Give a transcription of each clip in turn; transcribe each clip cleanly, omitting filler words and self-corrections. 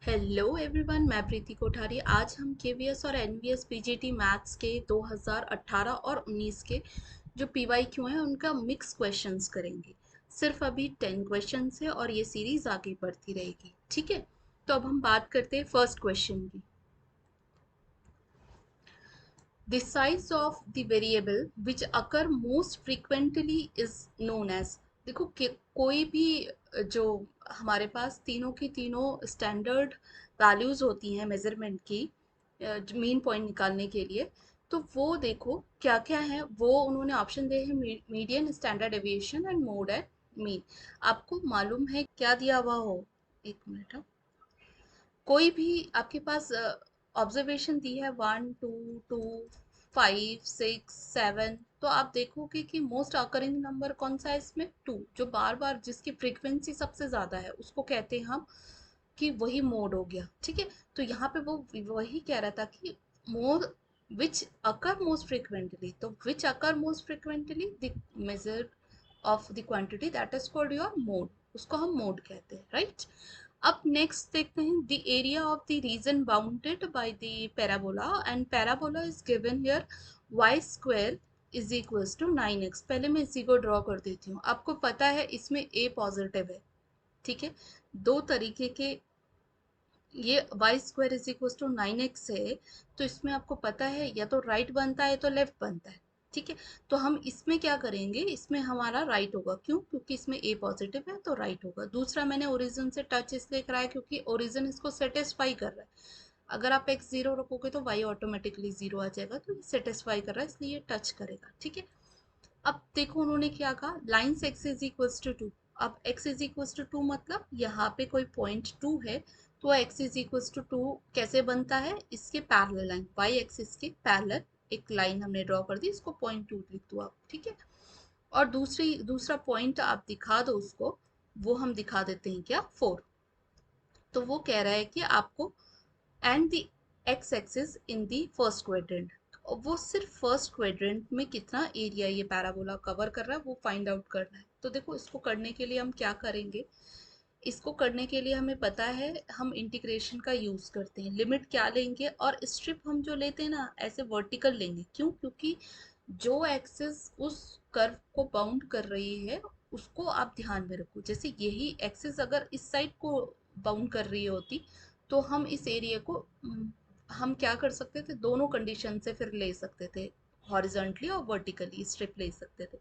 Hello everyone, मैं प्रीति कोठारी। आज हम केवीएस और एनवीएस पीजीटी मैथ्स के 2018 और 19 के जो पीवाईक्यू हैं उनका मिक्स क्वेश्चंस करेंगे। सिर्फ अभी 10 क्वेश्चंस है और ये सीरीज आगे बढ़ती रहेगी। ठीक है, तो अब हम बात करते हैं फर्स्ट क्वेश्चन की। The size of the variable which occur most frequently is known as। देखो कि कोई भी जो हमारे पास तीनों की तीनों स्टैंडर्ड वैल्यूज होती हैं मेजरमेंट की, मीन पॉइंट निकालने के लिए, तो वो देखो क्या क्या है। वो उन्होंने ऑप्शन दिए हैं, median, standard deviation and mode and mean. आपको मालूम है क्या दिया हुआ हो? एक मिनट, कोई भी आपके पास ऑब्जर्वेशन दी है 1 2 2 5 6 7, तो आप देखोगे कि मोस्ट अकरिंग नंबर कौन सा है इसमें? 2। जो बार बार जिसकी फ्रीक्वेंसी सबसे ज़्यादा है उसको कहते हैं हम कि वही मोड हो गया। ठीक है, तो यहाँ पे वो वही कह रहा था कि मोर विच अकर मोस्ट फ्रिक्वेंटली, तो which occur most frequently the major of the quantity that is called your mode, उसको हम मोड कहते हैं, राइट। अब नेक्स्ट देखते हैं the area of the region bounded by the parabola, and parabola is given here Y square is equals to 9x। पहले मैं इसी को ड्रॉ कर देती हूँ। आपको पता है इसमें ए पॉजिटिव है, ठीक है। दो तरीके के, ये Y square is equal to 9x है, तो इसमें आपको पता है या तो राइट बनता है तो लेफ्ट बनता है। ठीक है, तो हम इसमें क्या करेंगे, इसमें हमारा राइट होगा। क्यों? क्योंकि इसमें ए पॉजिटिव है तो राइट होगा। दूसरा, मैंने ओरिजिन से टच इसलिए कराया क्योंकि ओरिजिन इसको सेटिस्फाई कर रहा है। अगर आप x जीरो रखोगे तो y ऑटोमेटिकली जीरो आ जाएगा, तो ये सेटिस्फाई कर रहा है इसलिए ये टच करेगा। ठीक है, अब देखो उन्होंने क्या कहा, lines x is equals to 2। अब x इज इक्वल्स टू 2 मतलब यहाँ पे कोई पॉइंट 2 है, तो x इज इक्वल्स टू 2 कैसे बनता है? इसके पैरेलल लाइन, y एक्सिस के पैरेलल एक लाइन हमने ड्रॉ कर दी, इसको पॉइंट 2 लिख दो आप। ठीक है, और दूसरा पॉइंट आप दिखा दो उसको, वो हम दिखा देते हैं क्या, 4। तो वो कह रहा है कि आपको and the x axis in the first quadrant, वो सिर्फ फर्स्ट क्वाड्रेंट में कितना एरिया ये पैराबोला कवर कर रहा है वो फाइंड आउट करना है। तो देखो इसको करने के लिए हम क्या करेंगे, इसको करने के लिए हमें पता है हम इंटीग्रेशन का यूज करते हैं। लिमिट क्या लेंगे, और स्ट्रिप हम जो लेते हैं ना ऐसे वर्टिकल लेंगे। क्यों? क्योंकि जो एक्सिस उस कर्व को बाउंड कर रही है उसको आप ध्यान में रखो। जैसे यही एक्सिस अगर इस साइड को बाउंड कर रही होती तो हम इस एरिया को हम क्या कर सकते थे, दोनों कंडीशन से फिर ले सकते थे, हॉरिजॉन्टली और वर्टिकली स्ट्रिप ले सकते थे।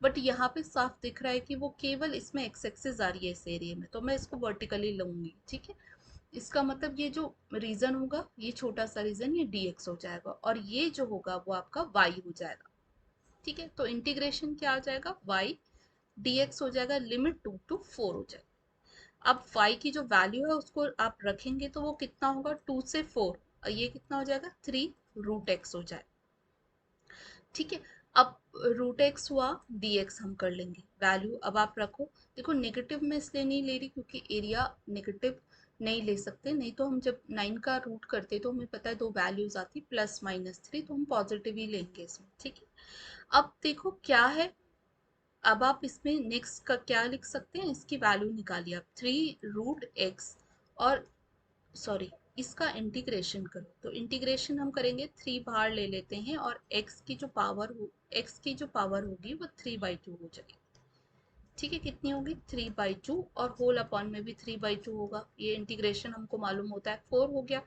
बट यहाँ पे साफ दिख रहा है कि वो केवल इसमें एक्स एक्सिस आ रही है इस एरिया में, तो मैं इसको वर्टिकली लूंगी। ठीक है, इसका मतलब ये जो रीजन होगा, ये छोटा सा रीजन, ये dx हो जाएगा, और ये जो होगा वो आपका y हो जाएगा। ठीक है, तो इंटीग्रेशन क्या आ जाएगा, y dx हो जाएगा, लिमिट 2 to 4 हो जाएगा। अब y की जो वैल्यू है उसको आप रखेंगे तो वो कितना होगा, 2 से 4, और ये कितना हो जाएगा, 3 रूट एक्स हो जाएगा। ठीक है, अब रूट एक्स हुआ, डी एक्स हम कर लेंगे वैल्यू। अब आप रखो, देखो नेगेटिव में इसलिए नहीं ले रही क्योंकि एरिया नेगेटिव नहीं ले सकते, नहीं तो हम जब 9 का रूट करते तो हमें पता है दो वैल्यूज आती +-3, तो हम पॉजिटिव ही लेंगे इसमें। ठीक है, अब देखो क्या है, अब आप इसमें नेक्स्ट का क्या लिख सकते हैं, इसकी वैल्यू निकालिए आप, 3 रूट एक्स, और सॉरी इसका इंटीग्रेशन करो। तो इंटीग्रेशन हम करेंगे, 3 बाहर ले लेते हैं, और x की जो पावर होगी वो 3/2 हो जाएगी। ठीक है, कितनी होगी, 3/2, और होल अपॉन में भी 3/2 होगा। ये इंटीग्रेशन हमको मालूम होता है, 4 हो गया।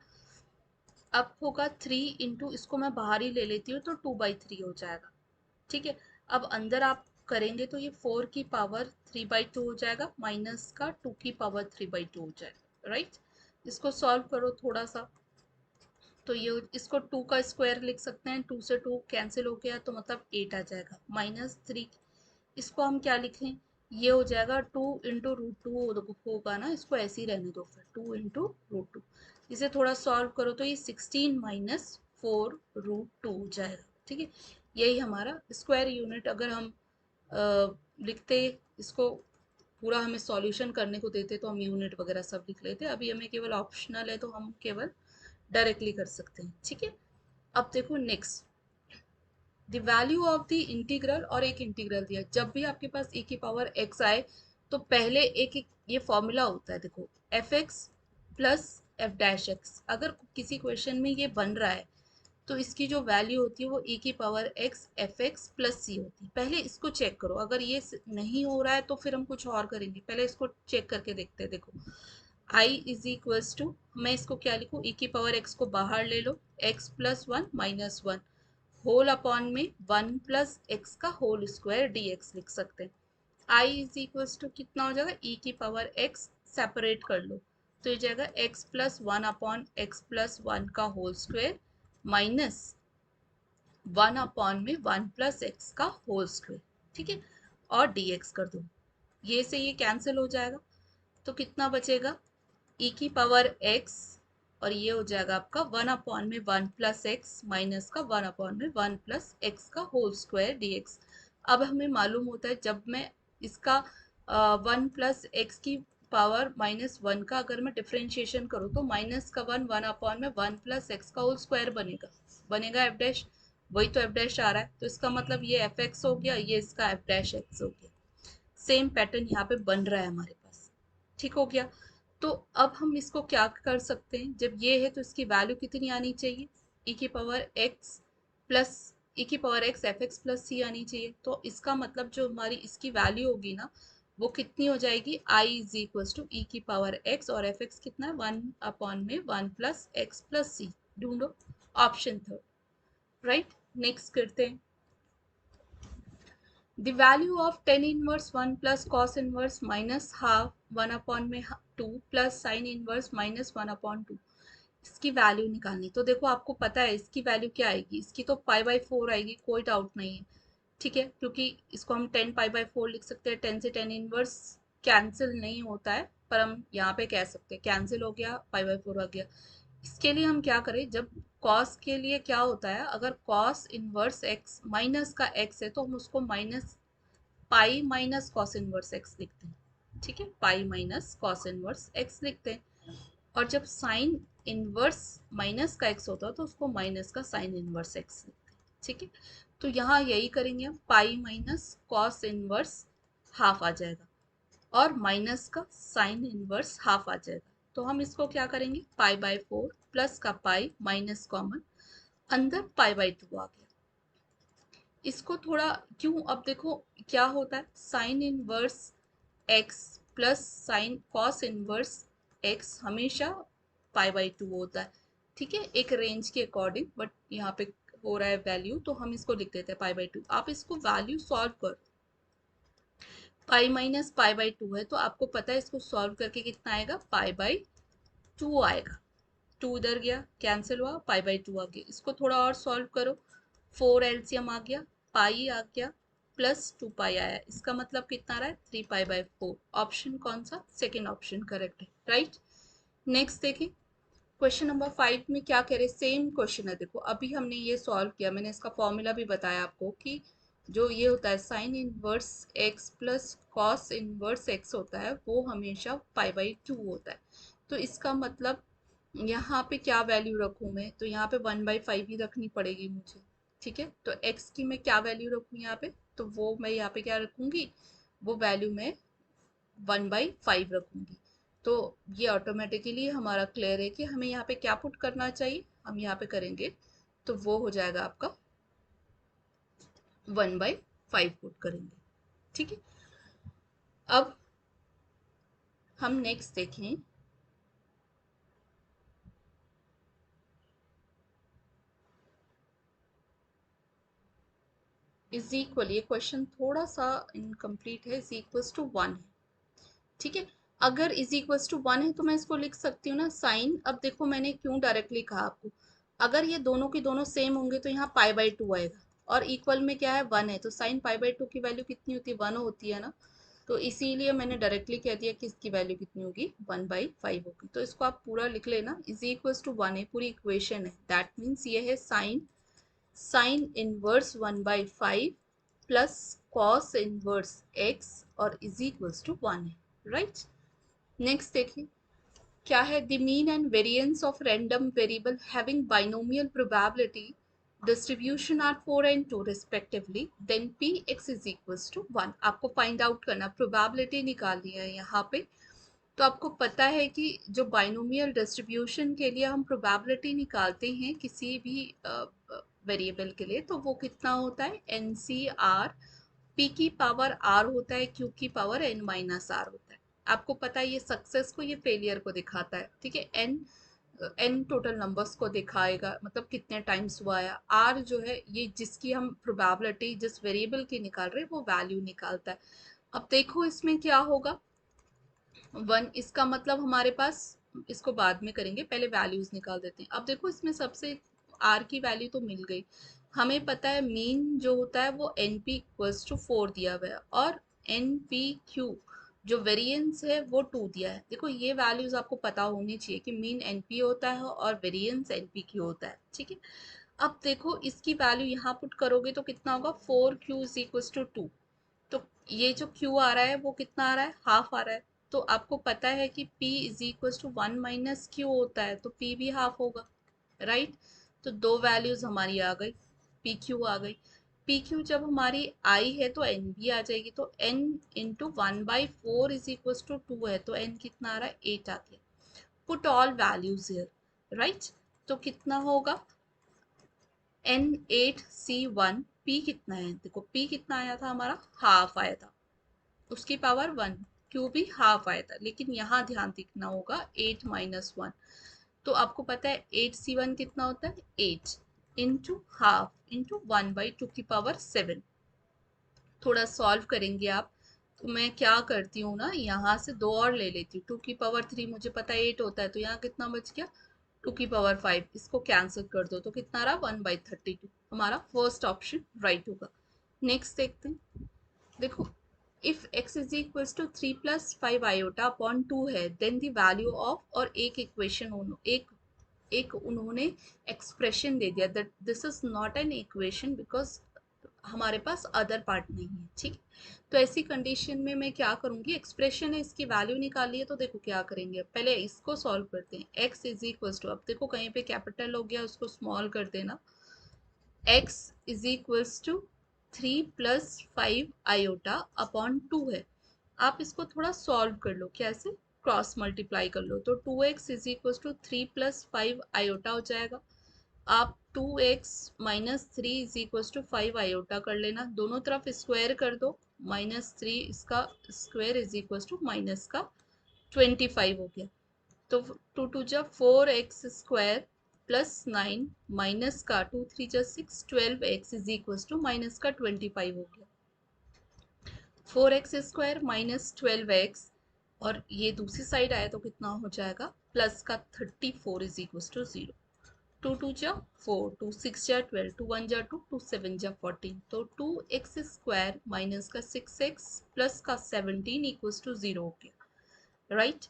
अब होगा 3 इंटू, इसको मैं बाहर ही ले लेती हूँ तो 2/3 हो जाएगा। ठीक है, अब अंदर आप करेंगे तो ये 4 की पावर 3/2 हो जाएगा, माइनस का 2 की पावर 3/2 हो जाएगा, राइट। इसको सॉल्व करो थोड़ा सा, तो ये इसको 2 का स्क्वायर लिख सकते हैं, 2 से 2 कैंसिल हो गया तो मतलब 8 आ जाएगा, -3। इसको हम क्या लिखें, ये हो जाएगा 2 इंटू रूट टू होगा ना, इसको ऐसे ही रहने दो फिर, 2 इंटू रूट टू। इसे थोड़ा सॉल्व करो तो ये 16 माइनस 4 रूट 2 हो जाएगा। ठीक है, यही हमारा स्क्वायर यूनिट। अगर हम लिखते इसको पूरा, हमें सॉल्यूशन करने को देते तो हम यूनिट वगैरह सब लिख लेते, अभी हमें केवल ऑप्शनल है तो हम केवल डायरेक्टली कर सकते हैं। ठीक है, अब देखो next, the value of the integral, और एक इंटीग्रल दिया। जब भी आपके पास e की पावर x आए तो पहले एक ये फॉर्मूला होता है, देखो F X plus F dash x. अगर किसी क्वेश्चन में ये बन रहा है तो इसकी जो वैल्यू होती है वो e की power X F X plus C होती है। पहले इसको चेक करो, अगर ये नहीं हो रहा है तो फिर हम कुछ और करेंगे, पहले इसको चेक करके देखते हैं। देखो i इज इक्वल्स टू, मैं इसको क्या लिखूँ, e की पावर x को बाहर ले लो, x plus one minus one whole upon में वन प्लस एक्स का होल स्क्वायर डी एक्स लिख सकते हैं। i इज इक्वल्स टू कितना हो जाएगा, e की पावर x सेपरेट कर लो तो ये जाएगा x plus one upon X plus one का whole square minus one upon में वन प्लस एक्स का होल स्क्वायर। ठीक है, और डी एक्स कर दो, ये से ये कैंसिल हो जाएगा तो कितना बचेगा, e की पावर x और ये हो जाएगा आपका वन अपॉन में वन प्लस एक्स माइनस का वन अपॉन में वन प्लस एक्स का होल स्क्वायर डी एक्स। अब हमें मालूम होता है जब मैं इसका वन प्लस एक्स की पावर माइनस वन का अगर मैं डिफ्रेंशिएशन करूँ तो माइनस का वन वन अपॉन में वन प्लस एक्स का होल स्क्वायर बनेगा, बनेगा एफ डैश, वही तो एफ डैश आ रहा है, तो इसका मतलब ये एफ एक्स हो गया, ये इसका एफ डैश एक्स हो गया। सेम पैटर्न यहाँ पे बन रहा है हमारे पास, ठीक हो गया। तो अब हम इसको क्या कर सकते हैं, जब ये है तो इसकी वैल्यू कितनी आनी चाहिए, e की पावर x प्लस e की power x F X plus C आनी चाहिए। तो इसका मतलब जो हमारी इसकी वैल्यू होगी ना वो कितनी हो जाएगी, i इज इक्वल टू ई की पावर x और एफ एक्स कितना है वन अपॉन में वन प्लस एक्स प्लस सी। ढूंढो ऑप्शन थर्ड, राइट। नेक्स्ट करते हैं, the value of tan inverse 1 plus cos inverse minus half 1 upon में 2 plus sin inverse minus 1 upon 2, इसकी वैल्यू निकालनी। तो देखो आपको पता है इसकी वैल्यू क्या आएगी, इसकी तो पाई बाई फोर आएगी, कोई डाउट नहीं है। ठीक है, क्योंकि इसको हम टेन पाई बाई फोर लिख सकते हैं, टेन से टेन इनवर्स कैंसिल नहीं होता है, पर हम यहाँ पे कह सकते हैं कैंसिल हो गया, पाई बाई फोर आ गया। इसके लिए हम क्या करें, जब कॉस के लिए क्या होता है, अगर कॉस इनवर्स एक्स माइनस का एक्स है तो हम उसको minus pi minus cos inverse x लिखते हैं। ठीक है, पाई माइनस कॉस इनवर्स एक्स लिखते हैं। और जब साइन इनवर्स माइनस का एक्स होता है तो उसको माइनस का साइन इनवर्स एक्स लिखते हैं। ठीक है, तो यहाँ यही करेंगे हम, pi minus cos inverse half आ जाएगा और माइनस का साइन इनवर्स हाफ आ जाएगा। तो हम इसको क्या करेंगे, पाई बाय फोर प्लस का पाई माइनस कॉमन, अंदर पाई बाय टू आ गया। इसको थोड़ा क्यों, अब देखो क्या होता है, sine inverse x plus sine cos inverse x हमेशा पाई बाई टू होता है। ठीक है, एक रेंज के अकॉर्डिंग, बट यहाँ पे हो रहा है वैल्यू तो हम इसको लिख देते हैं पाई बाई टू। आप इसको वैल्यू सॉल्व करो, pi minus pi by two है तो आपको पता है इसको सॉल्व करके कितना आएगा, पाई बाई टू आएगा। टू उधर गया कैंसिल हुआ, पाई बाई टू आ गया। इसको थोड़ा और सॉल्व करो, फोर एलसीएम आ गया, पाई आ गया प्लस टू पाई आया, इसका मतलब कितना रहा है, three pi by four. Option कौन सा, सेकेंड ऑप्शन करेक्ट है, राइट। नेक्स्ट देखिए, क्वेश्चन नंबर फाइव में क्या कह रहे, सेम क्वेश्चन है। देखो अभी हमने ये सॉल्व किया, मैंने इसका फॉर्मूला भी बताया आपको कि जो ये होता है sine inverse x plus cos inverse x होता है वो हमेशा पाई बाई टू होता है। तो इसका मतलब यहाँ पे क्या वैल्यू रखूँ मैं, तो यहाँ पे वन बाई फाइव ही रखनी पड़ेगी मुझे। ठीक है, तो x की मैं क्या वैल्यू रखूँ यहाँ पे, तो वो मैं यहाँ पे क्या रखूँगी, वो वैल्यू मैं वन बाई फाइव रखूँगी। तो ये ऑटोमेटिकली हमारा क्लियर है कि हमें यहाँ पे क्या पुट करना चाहिए, हम यहाँ पे करेंगे तो वो हो जाएगा आपका वन बाई फाइव पुट करेंगे। ठीक है, अब हम नेक्स्ट देखें, इज इक्वल, ये क्वेश्चन थोड़ा सा इनकम्प्लीट है, इज इक्वल्स टू वन है। ठीक है, अगर इज इक्वल्स टू वन है तो मैं इसको लिख सकती हूँ ना साइन, अब देखो मैंने क्यों डायरेक्टली कहा आपको, अगर ये दोनों के दोनों सेम होंगे तो यहाँ पाई बाई टू आएगा, और इक्वल में क्या है वन है, तो साइन पाई बाई टू की वैल्यू कितनी होती है, वन होती है ना। तो इसीलिए मैंने डायरेक्टली कह दिया कि इसकी वैल्यू कितनी होगी, वन बाई फाइव होगी। तो इसको आप पूरा लिख लेना, इज इक्वल्स टू वन है, पूरी इक्वेशन है, दैट मीन्स ये है sine sine inverse one by five plus cos inverse X और इज इक्वल्स टू वन है, राइट। नेक्स्ट देखिए क्या है, the mean and variance of random variable having binomial probability distribution are 4 and 2 respectively, then P X is equals to one. आपको find out करना, probability निकालनी है यहाँ पे। तो आपको पता है कि जो बाइनोमियल डिस्ट्रीब्यूशन के लिए हम प्रोबेबिलिटी निकालते हैं किसी भी वेरिएबल के लिए, तो वो कितना होता है, एन सी आर, पी की पावर आर होता है, क्यू की पावर एन माइनस आर होता है। आपको पता है ये सक्सेस को, ये फेलियर को दिखाता है, ठीक है। एन एन टोटल नंबर्स को दिखाएगा, मतलब कितने टाइम्स हुआ है। आर जो है ये जिसकी हम प्रोबेबिलिटी जिस वेरिएबल की निकाल रहे हैं वो वैल्यू निकालता है। अब देखो इसमें क्या होगा, 1, इसका मतलब हमारे पास, इसको बाद में करेंगे, पहले वैल्यूज निकाल देते हैं। अब देखो इसमें सबसे आर की वैल्यू तो मिल गई। हमें पता है मीन जो होता है वो एन पी इक्वल्स टू 4 दिया हुआ है, और एन पी क्यू जो वेरिएंस है वो 2 दिया है। देखो ये वैल्यूज आपको पता होनी चाहिए कि मीन एन पी होता है और वेरिएंस एन पी क्यू होता है, ठीक है। अब देखो इसकी वैल्यू यहाँ पुट करोगे तो कितना होगा, 4q इज इक्वल टू 2। तो ये जो q आ रहा है वो कितना आ रहा है, हाफ आ रहा है। तो आपको पता है कि p is equal to 1 minus Q होता है, तो p भी हाफ होगा, राइट। तो दो वैल्यूज हमारी आ गई, पी क्यू आ गई। पी क्यू जब हमारी आई है तो एन भी आ जाएगी, तो N into 1/4 is equal to 2 है, तो एन कितना आ रहा है, 8 आ गया। Put all values here, right. तो कितना होगा, N8C1, P कितना है, देखो P कितना आया था हमारा, हाफ आया था, उसकी पावर 1, Q भी हाफ आया था, लेकिन यहाँ ध्यान देखना होगा 8 - 1। तो आपको पता है 8C1 कितना होता है, 8 इंटू हाफ इंटू 1/2 की पावर 7। थोड़ा सॉल्व करेंगे आप, तो मैं क्या करती हूँ ना, यहाँ से दो और ले लेती हूँ। 2 की पावर 3 मुझे पता है 8 होता है, तो यहाँ कितना बच गया, 2 की पावर 5, इसको कैंसिल कर दो तो कितना रहा, 1/32। हमारा फर्स्ट ऑप्शन राइट होगा। नेक्स्ट देखते हैं, देखो if x is equals to 3 + 5 iota upon 2 है, देन द वैल्यू ऑफ, और एक इक्वेशन, एक एक उन्होंने एक्सप्रेशन दे दिया, that this is not an equation because हमारे पास अदर पार्ट नहीं है, ठीक। तो ऐसी कंडीशन में मैं क्या करूंगी, एक्सप्रेशन है इसकी वैल्यू निकाली है, तो देखो क्या करेंगे, पहले इसको सॉल्व करते हैं। x इज इक्वल टू, अब देखो कहीं पे कैपिटल हो गया उसको स्मॉल कर देना, x is equal to 3 + 5 iota upon 2 है। आप इसको थोड़ा सॉल्व कर लो, कैसे, क्रॉस मल्टीप्लाई कर लो, तो 2x is equal to 3 + 5 iota हो जाएगा। आप 2x - 3 is equal to 5 iota कर लेना, दोनों तरफ स्क्वायर कर दो, -3 इसका square is equal to minus का 25 हो गया। तो 2 2 जा 4x स्क्वायर प्लस 9 माइनस का 2 3 जा 6, 12x is equal to minus का 25 हो गया। 4x स्क्वायर माइनस 12x, और ये दूसरी साइड आया तो कितना हो जाएगा, प्लस का 34 इज इक्वल टू 0। 2 2 जा 4, 2 6 जा 12, 2 1 जा 2, 2 7 जा 14, तो 2x स्क्वायर माइनस का 6x प्लस का 17 इक्वल टू 0 हो गया, राइट।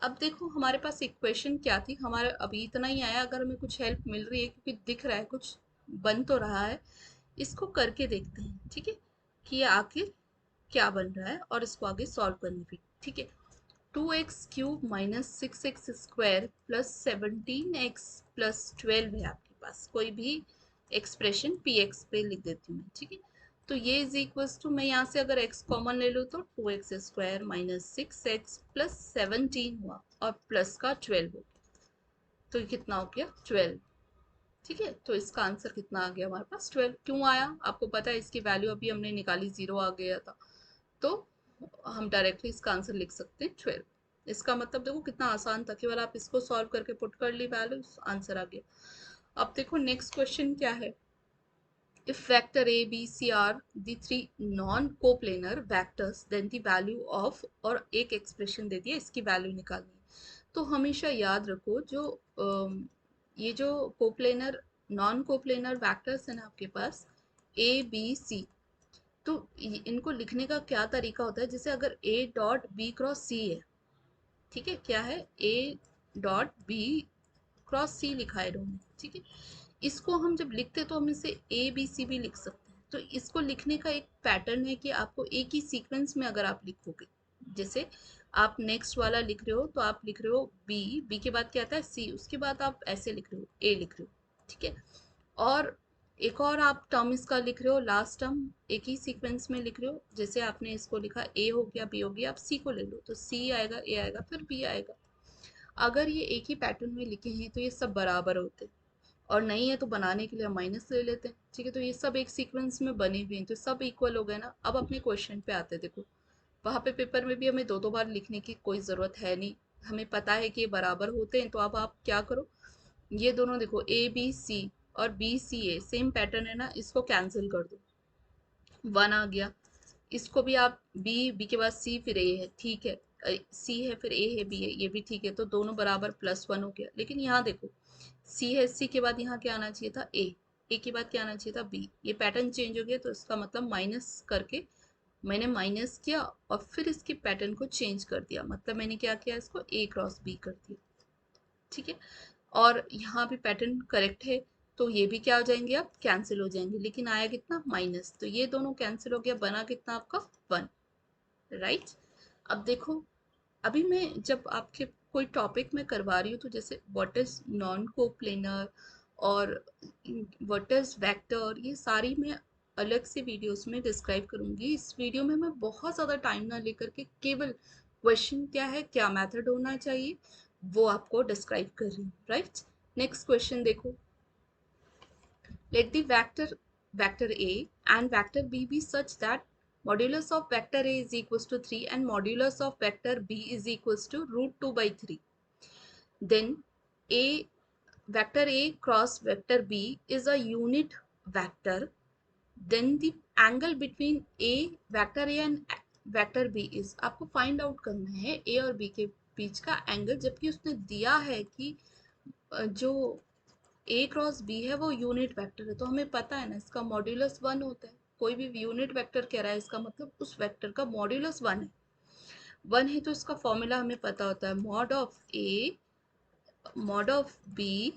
अब देखो हमारे पास इक्वेशन क्या थी, हमारे अभी इतना ही आया, अगर हमें कुछ हेल्प मिल रही है क्योंकि दिख रहा है कुछ बन तो रहा है, इसको करके देखते हैं, ठीक है, कि ये आखिर क्या बन रहा है, और इसको आगे सॉल्व करने की, ठीक है। 2x³ minus 6x square plus 17x plus 12 है आपके पास, कोई भी एक्सप्रेशन पी एक्स पे लिख देती हूँ मैं, ठीक है। तो ये इज इक्वल्स टू, मैं यहाँ से अगर x कॉमन ले लूँ तो 2x square minus 6x plus 17 हुआ, और प्लस का 12 हो गया, तो ये कितना हो गया, 12, ठीक है। तो इसका आंसर कितना आ गया हमारे पास, 12। क्यों आया, आपको पता है इसकी वैल्यू अभी हमने निकाली, 0 आ गया था, तो हम डायरेक्टली इसका आंसर लिख सकते हैं 12। इसका मतलब देखो कितना आसान था, केवल आप इसको सॉल्व करके पुट कर ली वैल्यू, आंसर आ गया। अब देखो नेक्स्ट क्वेश्चन क्या है, if vector a b c are the three non coplanar vectors then the value of, और एक एक्सप्रेशन दे दिया, इसकी वैल्यू निकालनी है। तो हमेशा याद रखो जो ये जो कोप्लेनर नॉन कोप्लेनर वैक्टर्स है ना आपके पास, ए बी सी, तो इनको लिखने का क्या तरीका होता है, जैसे अगर a डॉट बी क्रॉस सी है, ठीक है, क्या है, a डॉट बी क्रॉस सी लिखा है इन्होंने, ठीक है। इसको हम जब लिखते हैं तो हम इसे ए बी सी भी लिख सकते हैं। तो इसको लिखने का एक पैटर्न है कि आपको एक ही सीक्वेंस में अगर आप लिखोगे, जैसे आप नेक्स्ट वाला लिख रहे हो तो आप लिख रहे हो बी, बी के बाद क्या आता है सी, उसके बाद आप ऐसे लिख रहे हो ए लिख रहे हो, ठीक है। और एक और आप टर्म इसका लिख रहे हो, लास्ट टर्म एक ही सीक्वेंस में लिख रहे हो, जैसे आपने इसको लिखा ए हो गया, बी हो गया, आप सी को ले लो, तो सी आएगा, ए आएगा, फिर बी आएगा। अगर ये एक ही पैटर्न में लिखे हैं तो ये सब बराबर होते हैं, और नहीं है तो बनाने के लिए हम माइनस ले लेते हैं। ठीक है, तो ये सब एक सीक्वेंस में बने हुए हैं तो सब इक्वल हो गए ना। अब अपने क्वेश्चन पे आते हैं। देखो वहाँ पे पेपर में भी हमें दो दो बार लिखने की कोई ज़रूरत है नहीं, हमें पता है कि ये बराबर होते हैं। तो अब आप क्या करो, ये दोनों देखो ए बी सी और बी सी ए सेम पैटर्न है ना, इसको कैंसिल कर दो, वन आ गया। इसको भी आप बी के बाद सी फिर ए है, ठीक है, सी है फिर ए है बी है, ये भी ठीक है, तो दोनों बराबर प्लस वन हो गया। लेकिन यहाँ देखो सी है, सी के बाद यहाँ क्या आना चाहिए था, ए के बाद क्या आना चाहिए था, बी। ये पैटर्न चेंज हो गया, तो इसका मतलब माइनस करके मैंने माइनस किया और फिर इसके पैटर्न को चेंज कर दिया, मतलब मैंने क्या किया, इसको ए क्रॉस बी कर दिया। ठीक है, और यहाँ भी पैटर्न करेक्ट है, तो ये भी क्या हो जाएंगे, अब कैंसिल हो जाएंगे। लेकिन आया कितना, माइनस, तो ये दोनों कैंसिल हो गया, बना कितना आपका, वन। राइट। अब देखो, अभी मैं जब आपके कोई टॉपिक में करवा रही हूँ, तो जैसे व्हाट इज नॉन कोप्लेनर और व्हाट इज वेक्टर, ये सारी मैं अलग से वीडियोस में डिस्क्राइब करूंगी। इस वीडियो में मैं बहुत ज़्यादा टाइम ना लेकर के केवल क्वेश्चन क्या है, क्या मेथड होना चाहिए, वो आपको डिस्क्राइब कर रही हूँ। राइट। नेक्स्ट क्वेश्चन देखो, let the vector A and vector B be such that modulus of vector A is equals to 3 and modulus of vector B is equals to root 2 by 3. Then A vector A cross vector B is a unit vector. Then the angle between A vector A and vector B is, आपको find out करना है A और B के बीच का angle, जबकि उसने दिया है कि जो ए क्रॉस बी है वो यूनिट वेक्टर है, तो हमें पता है ना इसका मॉड्यूलस वन होता है। कोई भी यूनिट वेक्टर कह रहा है, इसका मतलब उस वेक्टर का मॉड्यूलस वन है। वन है तो इसका फॉर्मूला हमें पता होता है, mod of A mod of B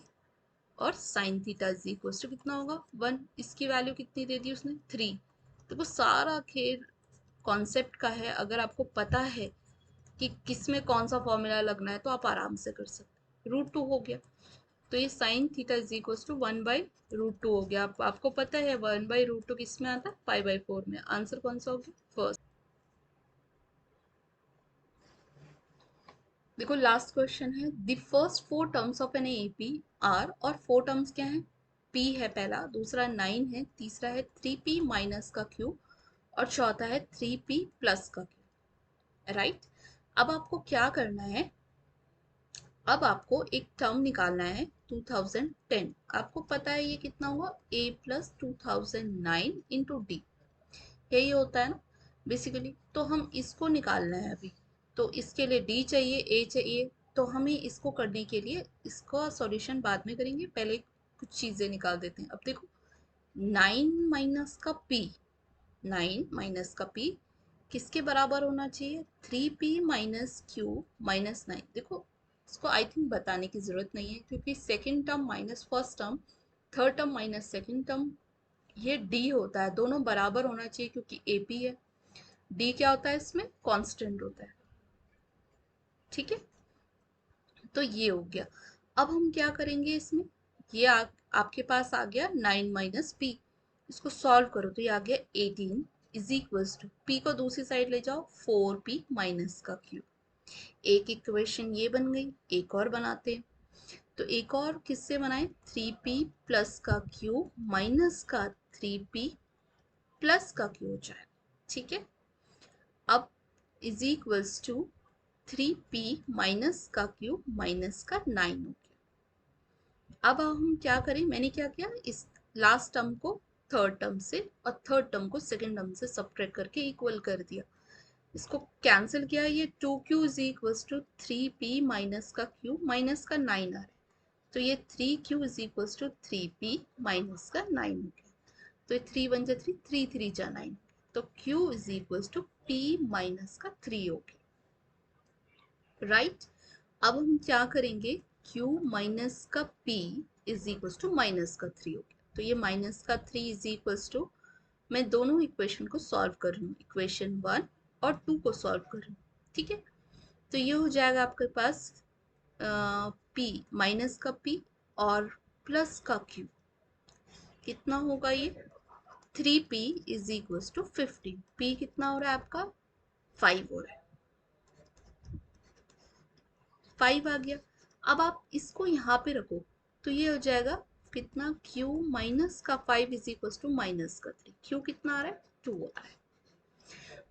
और sine theta is equal to कितना होगा, वन। इसकी वैल्यू कितनी दे दी उसने, थ्री। तो वो सारा खेल कॉन्सेप्ट का है, अगर आपको पता है कि किस में कौन सा फॉर्मूला लगना है तो आप आराम से कर सकते। रूट टू हो गया, तो ये sine theta is equal to one by root two हो गया। आपको पता है वन बाई रूट टू किस में आता है, पाई बाई फोर में। आंसर कौन सा हो गया, फर्स्ट। देखो लास्ट क्वेश्चन है, the first four terms of an AP are, और फोर टर्म्स क्या है, पी है पहला, दूसरा नाइन है, तीसरा है थ्री पी माइनस का क्यू, और चौथा है थ्री पी प्लस का क्यू। राइट। अब आपको क्या करना है, अब आपको एक टर्म निकालना है 2010। आपको पता है ये कितना हुआ, a प्लस 2009 इंटू डी, यही होता है ना बेसिकली। तो हम इसको निकालना है अभी, तो इसके लिए d चाहिए, a चाहिए, तो हमें इसको करने के लिए इसका सॉल्यूशन बाद में करेंगे, पहले कुछ चीज़ें निकाल देते हैं। अब देखो, नाइन माइनस का p, नाइन माइनस का p किसके बराबर होना चाहिए, three P minus Q minus nine. देखो इसको आई थिंक बताने की जरूरत नहीं है, क्योंकि second term minus first term, third term minus second term, ये डी होता है, दोनों बराबर होना चाहिए क्योंकि एपी है। डी क्या होता है, इसमें कांस्टेंट होता है। ठीक है, तो ये हो गया। अब हम क्या करेंगे इसमें, ये आपके पास आ गया नाइन माइनस पी, इसको सॉल्व करो तो ये आ गया 18 इज इक्वल्स टू, पी को दूसरी साइड ले जाओ, फोर पी माइनस का क्यू। एक इक्वेशन ये बन गई, एक और बनाते हैं। तो एक और किससे बनाए, थ्री पी प्लस का क्यू माइनस का थ्री पी प्लस का क्यू हो जाए। ठीक है, अब is equals to three P minus का क्यू माइनस का नाइन हो गया। अब हम क्या करें, मैंने क्या किया, इस लास्ट टर्म को थर्ड टर्म से और थर्ड टर्म को सेकेंड टर्म से सब्ट्रैक्ट करके इक्वल कर दिया, इसको कैंसिल किया। ये two Q is equals to three P minus का क्यू माइनस का नाइन आ रहा है, तो ये three Q is equals to three P minus का नाइन हो गया। तो ये थ्री वन जा थ्री, थ्री थ्री जा नाइन, तो Q is equals to P minus का थ्री हो गया। राइट। अब हम क्या करेंगे, q माइनस का p is equals to minus का थ्री हो गया, तो ये माइनस का थ्री इज इक्वल्स टू, मैं दोनों इक्वेशन को सॉल्व कर रही हूँ, इक्वेशन वन और टू को सॉल्व कर रही हूँ। ठीक है, तो ये हो जाएगा आपके पास p माइनस का p और प्लस का q। कितना होगा ये 3p is equal to 15। p कितना हो रहा है आपका 5 हो रहा है, 5 आ गया। अब आप इसको यहाँ पे रखो तो ये हो जाएगा कितना q माइनस का 5 इज इक्वल टू माइनस का 3। q कितना आ रहा है 2 आ रहा है।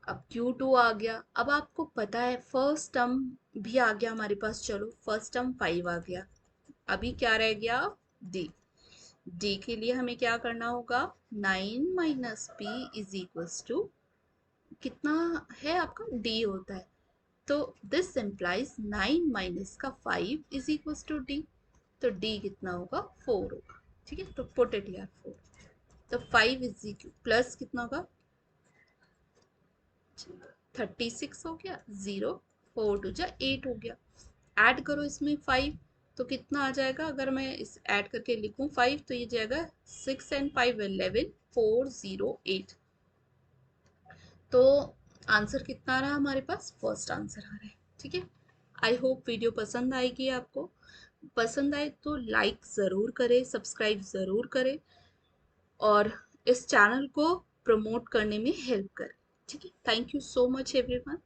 अब Q2 आ गया। अब आपको पता है फर्स्ट टर्म भी आ गया हमारे पास, चलो फर्स्ट टर्म 5 आ गया। अभी क्या रह गया d। d के लिए हमें क्या करना होगा 9 minus P is equals to कितना है आपका d होता है, तो दिस इम्प्लाइज 9 माइनस का 5 इज इक्वल्स टू d। तो d कितना होगा 4 होगा। ठीक है, तो पुट इट यार 4। तो 5 इज इक्वल प्लस कितना होगा 36 हो गया, 0 4 टू जा 8 हो गया। ऐड करो इसमें 5 तो कितना आ जाएगा, अगर मैं इस ऐड करके लिखूं 5 तो ये जाएगा 6 एंड 5 11 408। तो आंसर कितना रहा हमारे पास, फर्स्ट आंसर आ रहा है। ठीक है, आई होप वीडियो पसंद आएगी आपको। पसंद आए तो लाइक ज़रूर करें, सब्सक्राइब ज़रूर करें और इस चैनल को प्रमोट करने में हेल्प करें। ठीक है, thank you so much everyone.